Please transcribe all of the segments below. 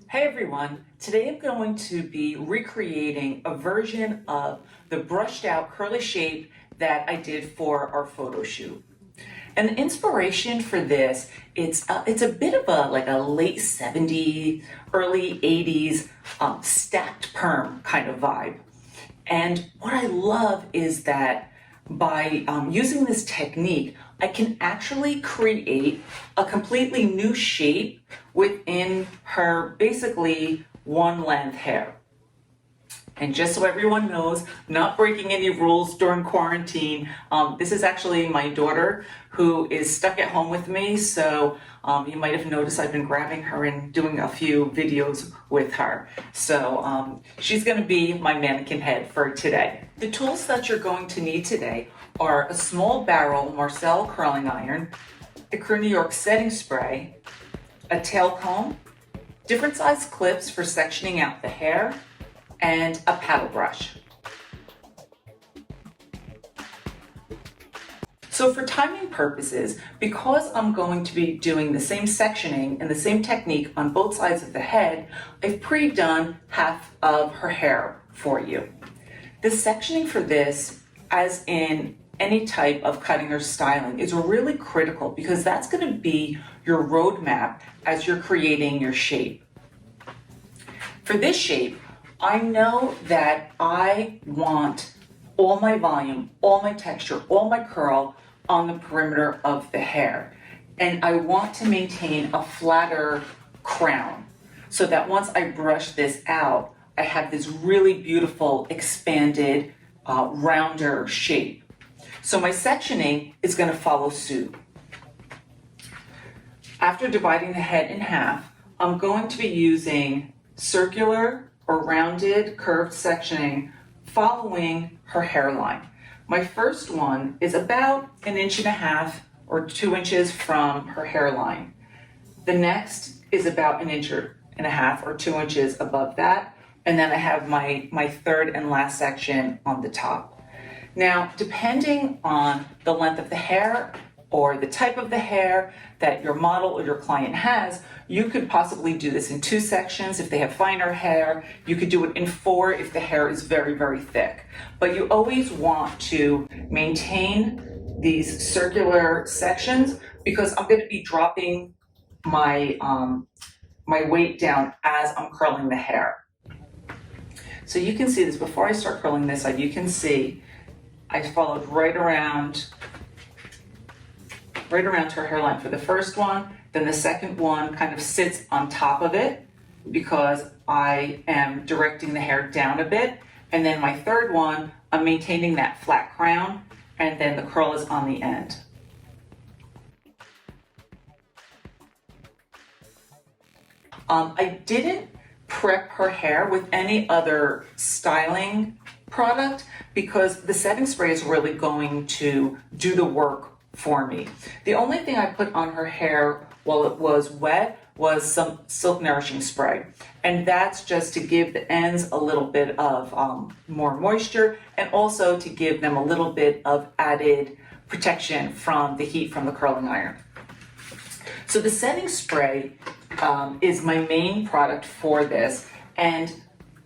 Hey everyone, today I'm going to be recreating a version of the brushed out curly shape that I did for our photo shoot. And the inspiration for this, it's a bit of a late 70s, early 80s stacked perm kind of vibe. And what I love is that by using this technique, I can actually create a completely new shape within her basically one length hair. And just so everyone knows, not breaking any rules during quarantine. This is actually my daughter who is stuck at home with me. So you might have noticed I've been grabbing her and doing a few videos with her. So she's gonna be my mannequin head for today. The tools that you're going to need today are a small barrel Marcel curling iron, a Crew New York setting spray, a tail comb, different size clips for sectioning out the hair, and a paddle brush. So for timing purposes, because I'm going to be doing the same sectioning and the same technique on both sides of the head, I've pre-done half of her hair for you. The sectioning for this, as in any type of cutting or styling, is really critical because that's going to be your roadmap as you're creating your shape. For this shape, I know that I want all my volume, all my texture, all my curl on the perimeter of the hair. And I want to maintain a flatter crown so that once I brush this out, I have this really beautiful, expanded, rounder shape. So my sectioning is going to follow suit. After dividing the head in half, I'm going to be using circular or rounded curved sectioning following her hairline. My first one is about 1.5 inches or 2 inches from her hairline. The next is about 1.5 inches or 2 inches above that. And then I have my third and last section on the top. Now, depending on the length of the hair or the type of the hair that your model or your client has, you could possibly do this in 2 sections if they have finer hair. You could do it in 4 if the hair is very, very thick. But you always want to maintain these circular sections because I'm going to be dropping my, my weight down as I'm curling the hair. So you can see this, before I start curling this side, you can see I followed right around to her hairline for the first one. Then the second one kind of sits on top of it because I am directing the hair down a bit. And then my third one, I'm maintaining that flat crown, and then the curl is on the end. I didn't prep her hair with any other styling product because the setting spray is really going to do the work for me. The only thing I put on her hair while it was wet was some Silk Nourishing Spray. And that's just to give the ends a little bit of more moisture and also to give them a little bit of added protection from the heat from the curling iron. So the setting spray is my main product for this. And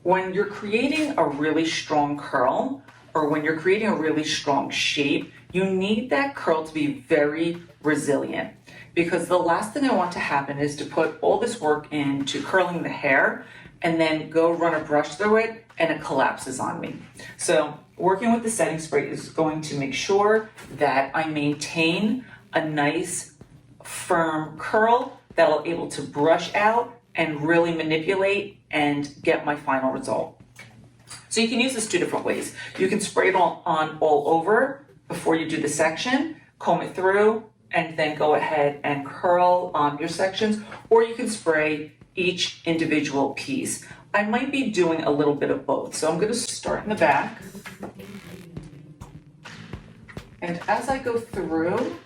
when you're creating a really strong curl or when you're creating a really strong shape, you need that curl to be very resilient because the last thing I want to happen is to put all this work into curling the hair and then go run a brush through it and it collapses on me. So working with the setting spray is going to make sure that I maintain a nice firm curl that I'll be able to brush out and really manipulate and get my final result. So you can use this 2 different ways. You can spray it on all over before you do the section, comb it through, and then go ahead and curl your sections, or you can spray each individual piece. I might be doing a little bit of both. So I'm going to start in the back. And as I go through,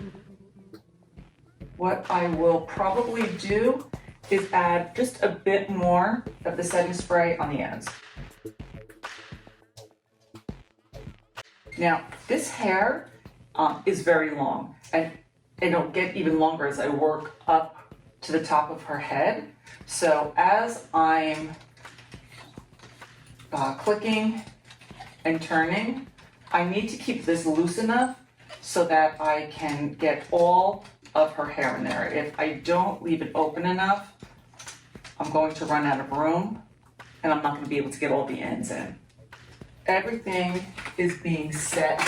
what I will probably do is add just a bit more of the setting spray on the ends. Now, this hair is very long, and it'll get even longer as I work up to the top of her head. So as I'm clicking and turning, I need to keep this loose enough so that I can get all of her hair in there. If I don't leave it open enough, I'm going to run out of room and I'm not going to be able to get all the ends in. Everything is being set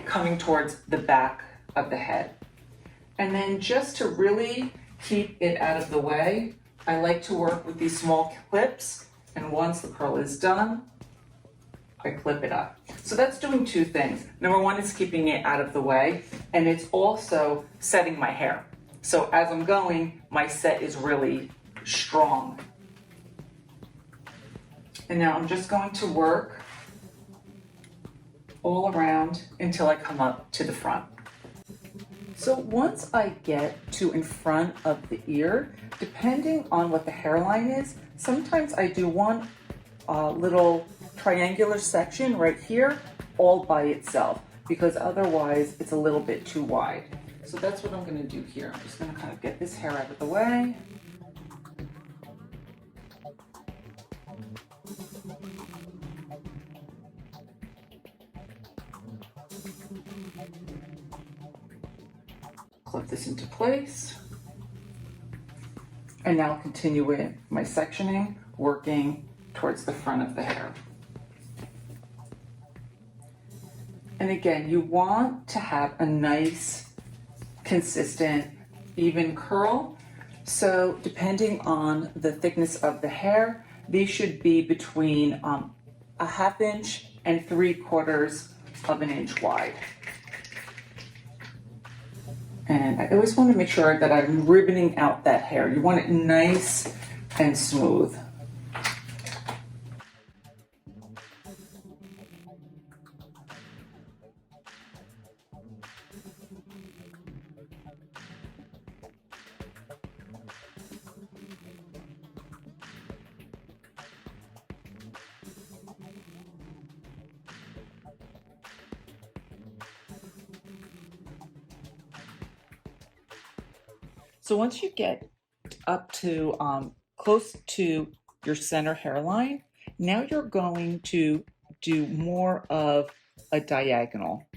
coming towards the back of the head. And then just to really keep it out of the way, I like to work with these small clips, and once the curl is done, I clip it up. So that's doing two things. Number one is keeping it out of the way, and it's also setting my hair. So as I'm going, my set is really strong. And now I'm just going to work all around until I come up to the front. So once I get to in front of the ear, depending on what the hairline is, sometimes I do one little triangular section right here all by itself, because otherwise it's a little bit too wide. So that's what I'm going to do here. I'm just going to kind of get this hair out of the way. Clip this into place. And now continue with my sectioning, working towards the front of the hair. And again, you want to have a nice, consistent, even curl. So depending on the thickness of the hair, these should be between 1/2 inch and 3/4 of an inch wide. And I always want to make sure that I'm ribboning out that hair. You want it nice and smooth. So once you get up to close to your center hairline, now you're going to do more of a diagonal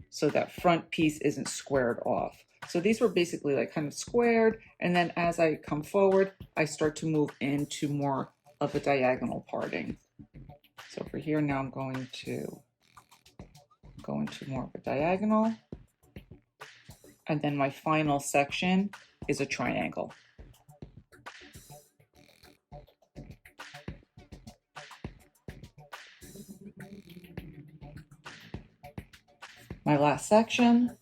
so that front piece isn't squared off. So these were basically like kind of squared, and then as I come forward, I start to move into more of a diagonal parting. So for here now I'm going to go into more of a diagonal, and then my final section is a triangle. My last section.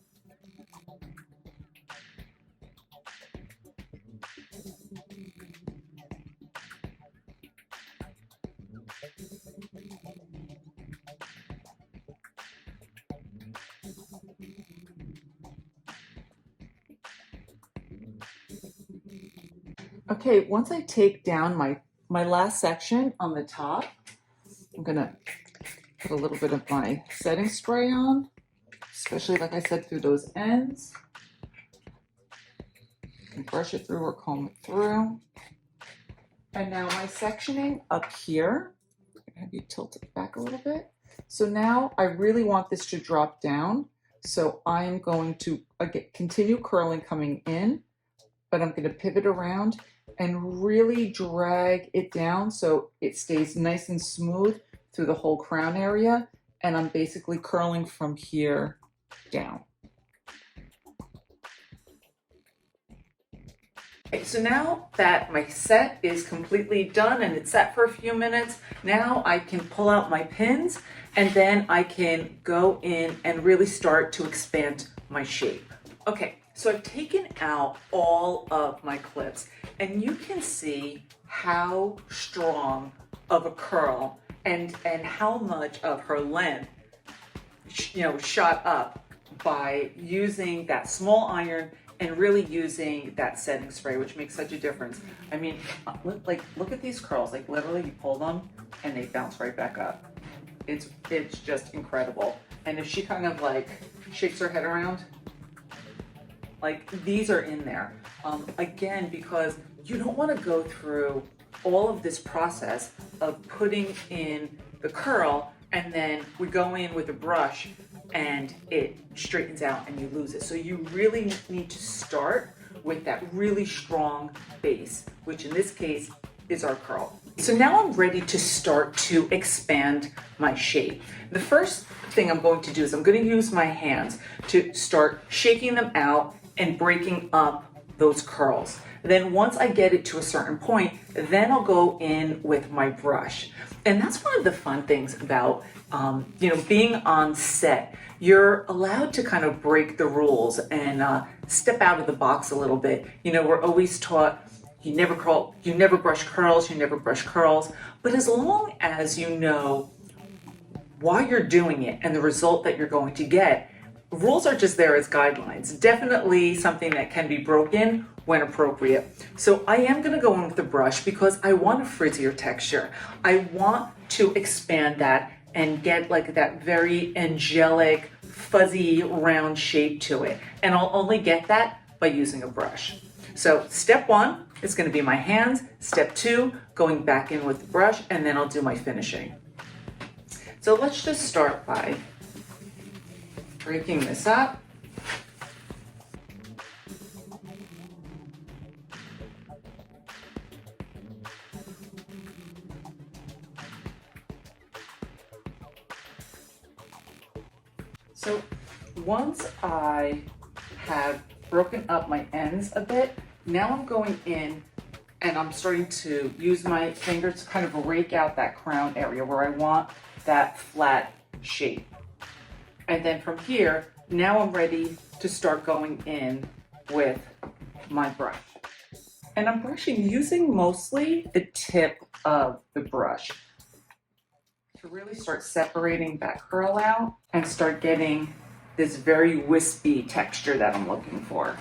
Okay, once I take down my last section on the top, I'm gonna put a little bit of my setting spray on, especially like I said, through those ends. And brush it through or comb it through. And now my sectioning up here, have you tilt it back a little bit. So now I really want this to drop down. So I'm going to again continue curling coming in, but I'm going to pivot around and really drag it down so it stays nice and smooth through the whole crown area. And I'm basically curling from here down. Okay, so now that my set is completely done and it's set for a few minutes, now I can pull out my pins and then I can go in and really start to expand my shape. Okay, so I've taken out all of my clips and you can see how strong of a curl and how much of her length, shot up by using that small iron and really using that setting spray, which makes such a difference. I mean, look at these curls. Like literally, you pull them and they bounce right back up. It's just incredible. And if she kind of like shakes her head around, like these are in there. Again, because you don't want to go through all of this process of putting in the curl and then we go in with a brush and it straightens out and you lose it. So you really need to start with that really strong base, which in this case is our curl. So now I'm ready to start to expand my shape. The first thing I'm going to do is I'm going to use my hands to start shaking them out and breaking up those curls. Then once I get it to a certain point, then I'll go in with my brush. And that's one of the fun things about being on set. You're allowed to kind of break the rules and step out of the box a little bit. We're always taught you never brush curls. But as long as you know why you're doing it and the result that you're going to get, rules are just there as guidelines. Definitely something that can be broken when appropriate. So I am going to go in with the brush because I want a frizzier texture. I want to expand that and get like that very angelic, fuzzy, round shape to it. And I'll only get that by using a brush. So step one is going to be my hands. Step two, going back in with the brush, and then I'll do my finishing. So let's just start by breaking this up. So once I have broken up my ends a bit, now I'm going in and I'm starting to use my fingers to kind of rake out that crown area where I want that flat shape. And then from here, now I'm ready to start going in with my brush. And I'm brushing using mostly the tip of the brush to really start separating that curl out and start getting this very wispy texture that I'm looking for.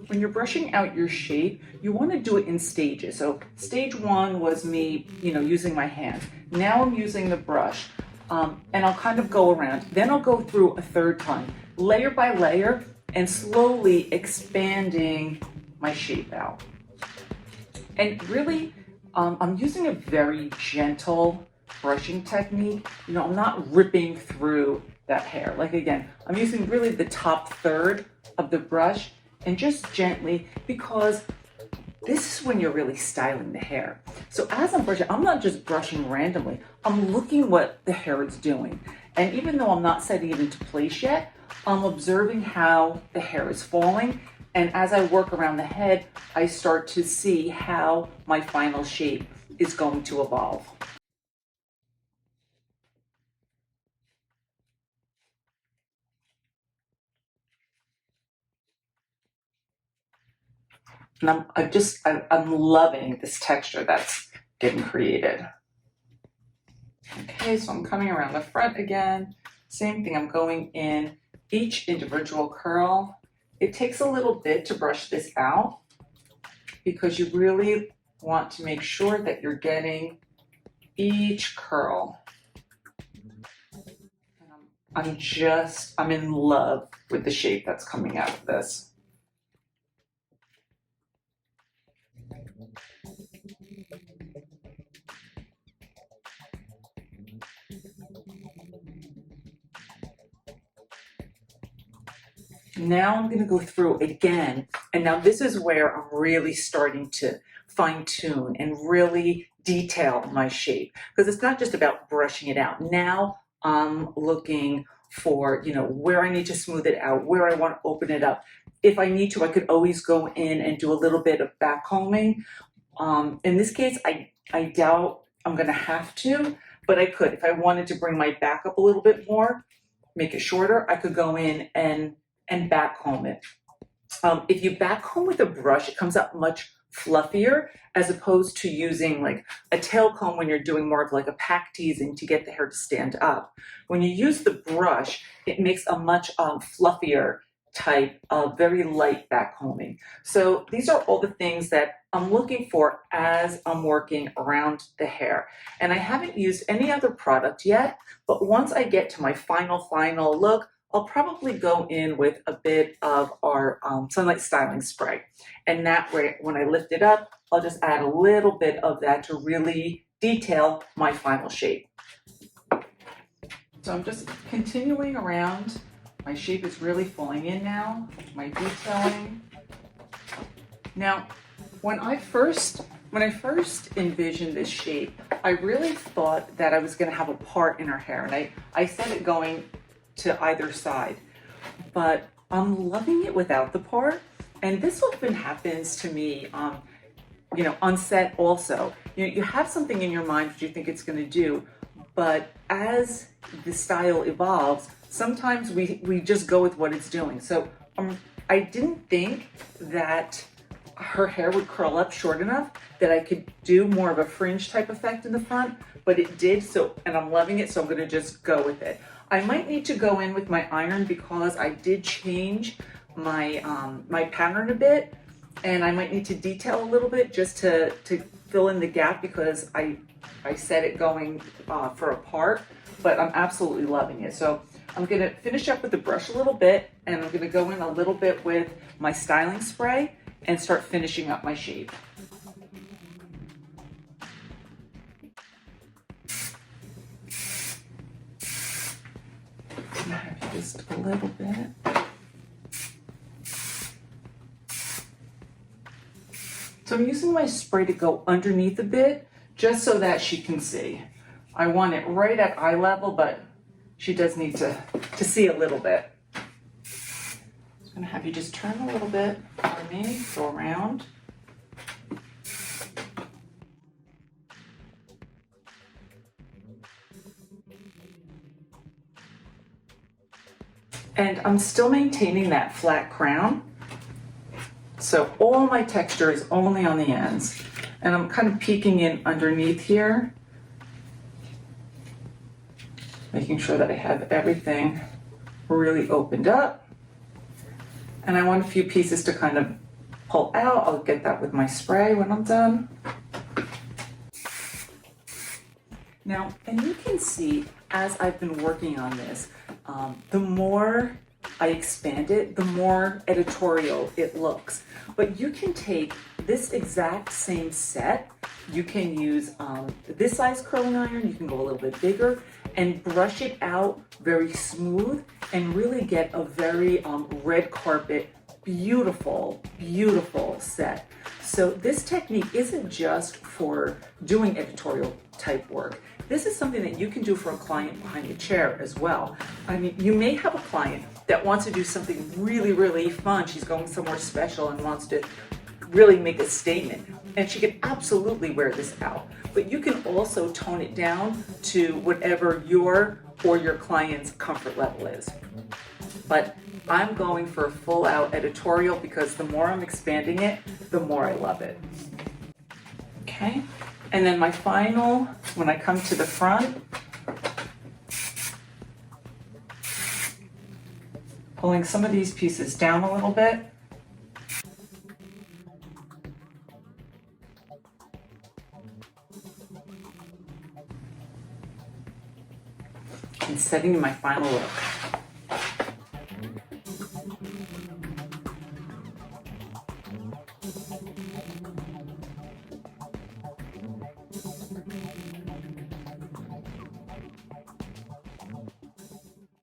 When you're brushing out your shape, you want to do it in stages. So stage one was me, using my hand. Now I'm using the brush, and I'll kind of go around. Then I'll go through a third time, layer by layer, and slowly expanding my shape out. And really, I'm using a very gentle brushing technique. I'm not ripping through that hair. Like again, I'm using really the top third of the brush and just gently, because this is when you're really styling the hair. So as I'm brushing, I'm not just brushing randomly. I'm looking what the hair is doing. And even though I'm not setting it into place yet, I'm observing how the hair is falling. And as I work around the head, I start to see how my final shape is going to evolve. And I'm loving this texture that's getting created. Okay, so I'm coming around the front again. Same thing, I'm going in each individual curl. It takes a little bit to brush this out because you really want to make sure that you're getting each curl. And I'm in love with the shape that's coming out of this. Now I'm going to go through again, and now this is where I'm really starting to fine tune and really detail my shape, because it's not just about brushing it out. Now I'm looking for, where I need to smooth it out, where I want to open it up. If I need to, I could always go in and do a little bit of back combing. In this case, I doubt I'm going to have to, but I could. If I wanted to bring my back up a little bit more, make it shorter, I could go in and back comb it. If you back comb with a brush, it comes out much fluffier as opposed to using like a tail comb when you're doing more of like a pack teasing to get the hair to stand up. When you use the brush, it makes a much fluffier type of very light back combing. So these are all the things that I'm looking for as I'm working around the hair. And I haven't used any other product yet, but once I get to my final look, I'll probably go in with a bit of our Sunlight Styling Spray. And that way, when I lift it up, I'll just add a little bit of that to really detail my final shape. So I'm just continuing around. My shape is really falling in now, my detailing. Now, when I first envisioned this shape, I really thought that I was going to have a part in her hair, and I said it going to either side, but I'm loving it without the part. And this often happens to me, on set also. You have something in your mind that you think it's going to do, but as the style evolves, sometimes we just go with what it's doing. So I didn't think that her hair would curl up short enough that I could do more of a fringe type effect in the front, but it did. So, and I'm loving it, so I'm gonna just go with it. I might need to go in with my iron because I did change my my pattern a bit, and I might need to detail a little bit just to fill in the gap because I set it going for a part, but I'm absolutely loving it. So I'm gonna finish up with the brush a little bit, and I'm gonna go in a little bit with my styling spray and start finishing up my shape. Just a little bit. So I'm using my spray to go underneath a bit, just so that she can see. I want it right at eye level, but she does need to see a little bit. I'm gonna have you just turn a little bit for me, go around. And I'm still maintaining that flat crown. So all my texture is only on the ends. And I'm kind of peeking in underneath here, making sure that I have everything really opened up. And I want a few pieces to kind of pull out. I'll get that with my spray when I'm done. Now, and you can see as I've been working on this, the more I expand it, the more editorial it looks. But you can take this exact same set, you can use this size curling iron, you can go a little bit bigger, and brush it out very smooth and really get a very red carpet, beautiful, beautiful set. So this technique isn't just for doing editorial type work. This is something that you can do for a client behind the chair as well. I mean, you may have a client that wants to do something really, really fun. She's going somewhere special and wants to really make a statement. And she can absolutely wear this out. But you can also tone it down to whatever your or your client's comfort level is. But I'm going for a full out editorial because the more I'm expanding it, the more I love it. Okay, and then my final, when I come to the front, pulling some of these pieces down a little bit. And setting my final look.